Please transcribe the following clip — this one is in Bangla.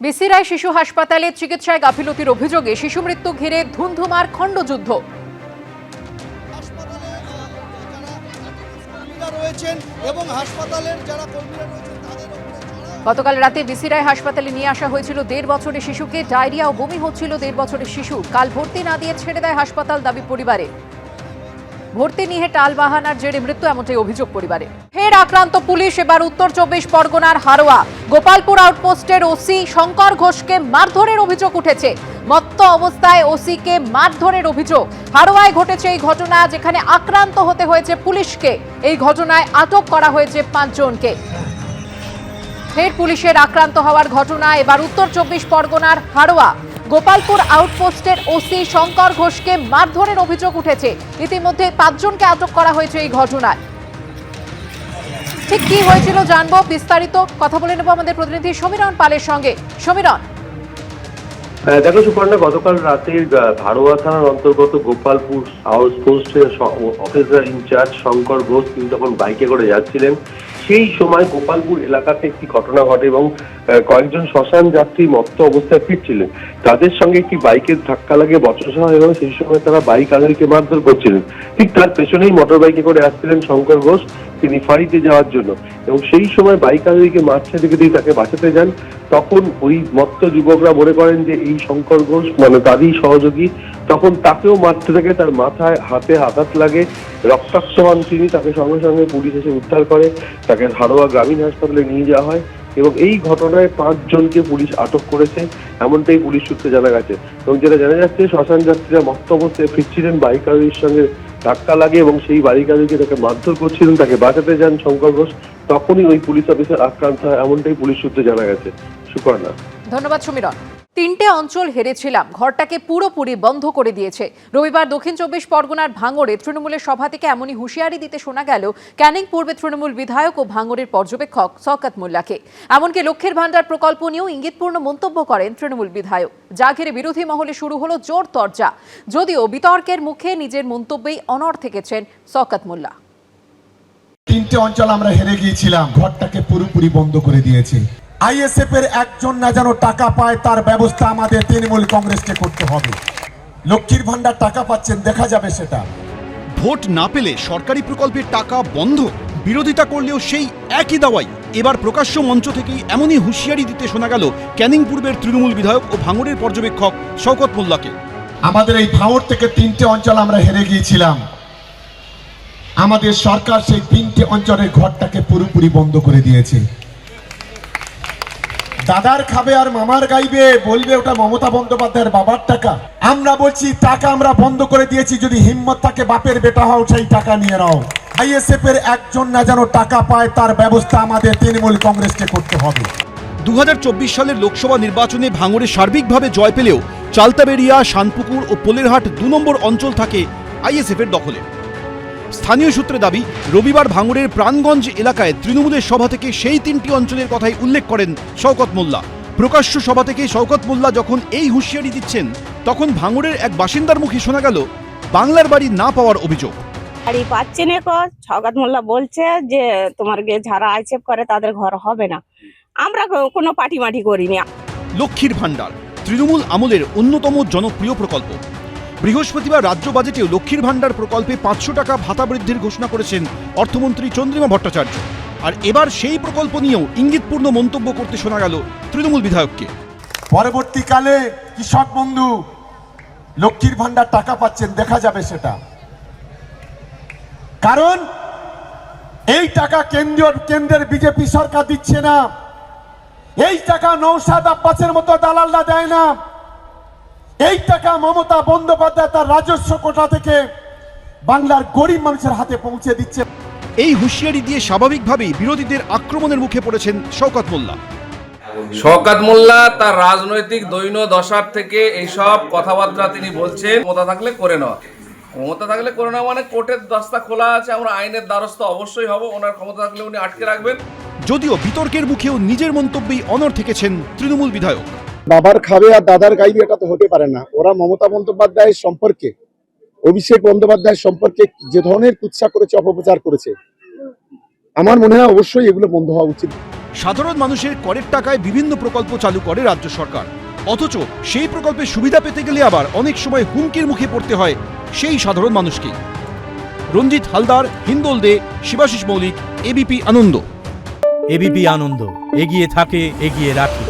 বিসিরায় শিশু হাসপাতালে চিকিৎসায় গাফিলতির অভিযোগে শিশু মৃত্যু ঘিরে ধুন্ধুমার খণ্ডযুদ্ধ। গতকাল রাতে বিসিরায় হাসপাতালে নিয়ে আসা হয়েছিল 1.5 বছরের শিশুকে। ডায়রিয়া ও বমি হচ্ছিল 1.5 বছরের শিশু। কাল ভর্তি না দিয়ে ছেড়ে দেয় হাসপাতাল, দাবি পরিবারে। ভর্তি নিয়ে টালবাহানার জেরে মৃত্যু, এমনটাই অভিযোগ পরিবারে। ফের আক্রান্ত পুলিশ, এবার উত্তর 24 পরগনার হারোয়া। গোপালপুর আউটপোস্টের ওসি শঙ্কর ঘোষকে মারধরের অভিযোগ উঠেছে। মত্ত অবস্থায় ওসিকে মারধরের অভিযোগ। হারোয়ায় ঘটেছে এই ঘটনা, যেখানে আক্রান্ত হতে হয়েছে পুলিশকে। এই ঘটনায় আটক করা হয়েছে 5 জনকে। ফের পুলিশের আক্রান্ত হওয়ার ঘটনা, এবার উত্তর 24 পরগনার হারোয়া। গোপালপুর আউটপোস্টের ওসি শঙ্কর ঘোষকে মারধরের অভিযোগ উঠেছে। ইতিমধ্যে 5 জনকে আটক করা হয়েছে এই ঘটনায়। ঠিক কি হয়েছিল জানবো, বিস্তারিত কথা বলে নেব আমাদের প্রতিনিধি সমীরণ পালের সঙ্গে। সমীরণ, দেখো সুপর্ণা, গতকাল রাতে হারোয়া থানার অন্তর্গত গোপালপুর আউটপোস্টের অফিসার ইনচার্জ শঙ্কর ঘোষ তিনি তখন বাইকে করে যাচ্ছিলেন। সেই সময় গোপালপুর এলাকাতে একটি ঘটনা ঘটে এবং কয়েকজন শ্মশান যাত্রী মত্ত অবস্থায় ফিরছিলেন। তাদের সঙ্গে একটি বাইকের ধাক্কা লাগে বচসা হয় এবং সেই সময় তারা বাইক আরোহীকে মারধর করছিলেন। ঠিক তার পেছনেই মোটর বাইকে করে আসছিলেন শঙ্কর ঘোষ, তিনি ফাঁড়িতে যাওয়ার জন্য, এবং সেই সময় বাইক আরোহীকে মারছে দেখে তিনি তাকে বাঁচাতে যান। তখন ওই মত্ত যুবকরা মনে করেন যে এই শঙ্কর ঘোষ মানে তারই সহযোগী, তখন তাকেও মারতে থাকে। তার মাথায় হাতে আঘাত লাগে, রক্তাক্ত হন তিনি। তাকে সঙ্গে সঙ্গে পুলিশ এসে উদ্ধার করে, তাকে হারোয়া গ্রামীণ হাসপাতালে নিয়ে যাওয়া হয় এবং এই ঘটনায় 5 জনকে পুলিশ আটক করেছে, এমনটাই পুলিশ সূত্রে জানা গেছে। এবং যেটা জানা যাচ্ছে, শ্মশান যাত্রীরা মত্ত অবস্থায় ফিরছিলেন, বাইক আরোহীর সঙ্গে ধাক্কা লাগে এবং সেই বাইক আরোহীকে তাকে মারধর করছিলেন, তাকে বাঁচাতে যান শঙ্কর ঘোষ। তখনই ওই পুলিশ অফিসার আক্রান্ত হয়, এমনটাই পুলিশ সূত্রে জানা গেছে। সুপর্ণা, ধন্যবাদ সমীরণ। 3টে অঞ্চল হেরেছিলাম, ঘরটাকে পুরোপুরি বন্ধ করে দিয়েছে। রবিবার দক্ষিণ 24 পরগনার ভাঙড়ে তৃণমূলের সভা থেকে এমনই হুঁশিয়ারি দিতে শোনা গেল ক্যানিং পূর্বে তৃণমূল বিধায়ক ও ভাঙড়ের পর্যবেক্ষক শওকত মোল্লাকে। এমনকি লক্ষ্মীর ভান্ডার প্রকল্প নিয়েও ইঙ্গিতপূর্ণ মন্তব্য করেন তৃণমূল বিধায়ক, যা ঘিরে বিরোধী মহলে শুরু হলো জোর তরজা। যদিও বিতর্কের মুখে নিজের মন্তব্যেই অনড় থেকেছেন শওকত মোল্লা। 3টে অঞ্চল আমরা হেরে গিয়েছিলাম, ঘরটাকে পুরোপুরি বন্ধ করে দিয়েছে। আইএসএফ এর একজন না যেন টাকা পায়, তার ব্যবস্থা আমাদের তৃণমূল কংগ্রেসকে করতে হবে। লক্ষ্মীর ভান্ডার টাকা পাচ্ছেন, দেখা যাবে সেটা। ভোট না পেলে সরকারি প্রকল্পের টাকা বন্ধ, বিরোধিতা করলেও সেই একই দাওয়াই। এবার প্রকাশ্য মঞ্চ থেকেই এমনই হুঁশিয়ারি দিতে শোনা গেল ক্যানিং পূর্বের তৃণমূল বিধায়ক ও ভাঙড়ের পর্যবেক্ষক শওকত মোল্লাকে। আমাদের এই ভাঙড় থেকে 3টে অঞ্চল আমরা হেরে গিয়েছিলাম। আমাদের সরকার সেই 3টে অঞ্চলের ঘরটাকে পুরোপুরি বন্ধ করে দিয়েছে। দাদার খাবে আর মামার গাইবে, বলবে ওটা মমতা বন্দ্যোপাধ্যায়ের বাবার টাকা। আমরা বলছি টাকা আমরা বন্ধ করে দিয়েছি, যদি হিম্মত থাকে বাপের বেটা হও, সেই টাকা নিয়ে নাও। আইএসএফ এর একজন না যেন টাকা পায়, তার ব্যবস্থা আমাদের তৃণমূল কংগ্রেসকে করতে হবে। 2024 সালের লোকসভা নির্বাচনে ভাঙড়ে সার্বিকভাবে জয় পেলেও চালতাবেড়িয়া, শানপুকুর ও পোলেরহাট 2 নম্বর অঞ্চল থাকে আইএসএফ এর দখলে। স্থানীয় সূত্রে দাবি, রবিবার ভাঙড়ের প্রাণগঞ্জ এলাকায় তৃণমূলের সভা থেকে সেই 3টি অঞ্চলের কথাই উল্লেখ করেন শওকত মোল্লা। প্রকাশ্য সভা থেকে শওকত মোল্লা যখন এই হুঁশিয়ারি দিচ্ছেন, তখন ভাঙড়ের এক বাসিন্দার মুখে শোনা গেল বাংলার বাড়ি না পাওয়ার অভিযোগ। বাড়ি পাচ্ছেন, শওকত মোল্লা বলছে যে তোমার যারা আইসেফ করে তাদের ঘর হবে না। আমরা কোনো পার্টি মাটি করিনি। লক্ষ্মীর ভান্ডার তৃণমূল আমলের অন্যতম জনপ্রিয় প্রকল্প। বৃহস্পতিবার রাজ্য বাজেটেও লক্ষ্মীর ভান্ডার প্রকল্পে 500 টাকা ভাতা বৃদ্ধির ঘোষণা করেছেন অর্থমন্ত্রী চন্দ্রিমা ভট্টাচার্য। আর এবার সেই প্রকল্প নিয়েও ইঙ্গিতপূর্ণ মন্তব্য করতে শোনা গেল তৃণমূল বিধায়ককে। পরবর্তীকালে কৃষক বন্ধু লক্ষ্মীর ভান্ডার টাকা পাচ্ছেন, দেখা যাবে সেটা। কারণ এই টাকা কেন্দ্রের বিজেপি সরকার দিচ্ছে না। এই টাকা নওশাদ আব্বাসের মতো দালালরা দেয় না। এই টাকা মমতা বন্দ্যোপাধ্যায় তার রাজস্ব কোটা থেকে বাংলার গরিব মানুষের হাতে পৌঁছে দিচ্ছে। এই হুঁশিয়ারি দিয়ে স্বাভাবিকভাবেই বিরোধীদের আক্রমণের মুখে পড়েছেন শওকত মোল্লা। শওকত মোল্লা তার রাজনৈতিক দৈন্য দশার থেকে এইসব কথাবার্তা তিনি বলছেন। ক্ষমতা থাকলে করে নেওয়া, ক্ষমতা থাকলে করে নেওয়া মানে কোর্টের দস্তা খোলা আছে, আমরা আইনের দ্বারস্থ অবশ্যই হব। ওনার ক্ষমতা থাকলে উনি আটকে রাখবেন। যদিও বিতর্কের মুখেও নিজের মন্তব্যেই অনড় থেকেছেন তৃণমূল বিধায়ক। বাবার খাবে আর দাদার গাইবে, এটা তো হতে পারে না। ওরা মমতা বন্দ্যোপাধ্যায়ের সম্পর্কে, অভিষেক বন্দ্যোপাধ্যায়ের সম্পর্কে যে ধরনের কুৎসা করেছে, অপপ্রচার করেছে, আমার মনে হয় অবশ্যই এগুলো বন্ধ হওয়া উচিত। সাধারণ মানুষের করের টাকায় বিভিন্ন প্রকল্প চালু করে রাজ্য সরকার, অথচ সেই প্রকল্পের সুবিধা পেতে গেলে আবার অনেক সময় হুমকির মুখে পড়তে হয় সেই সাধারণ মানুষকেই। রঞ্জিত হালদার, হিন্দোল দে, শিবাশিস মৌলিক, এবিপি আনন্দ। এবিপি আনন্দ, এগিয়ে থাকে, এগিয়ে রাখে।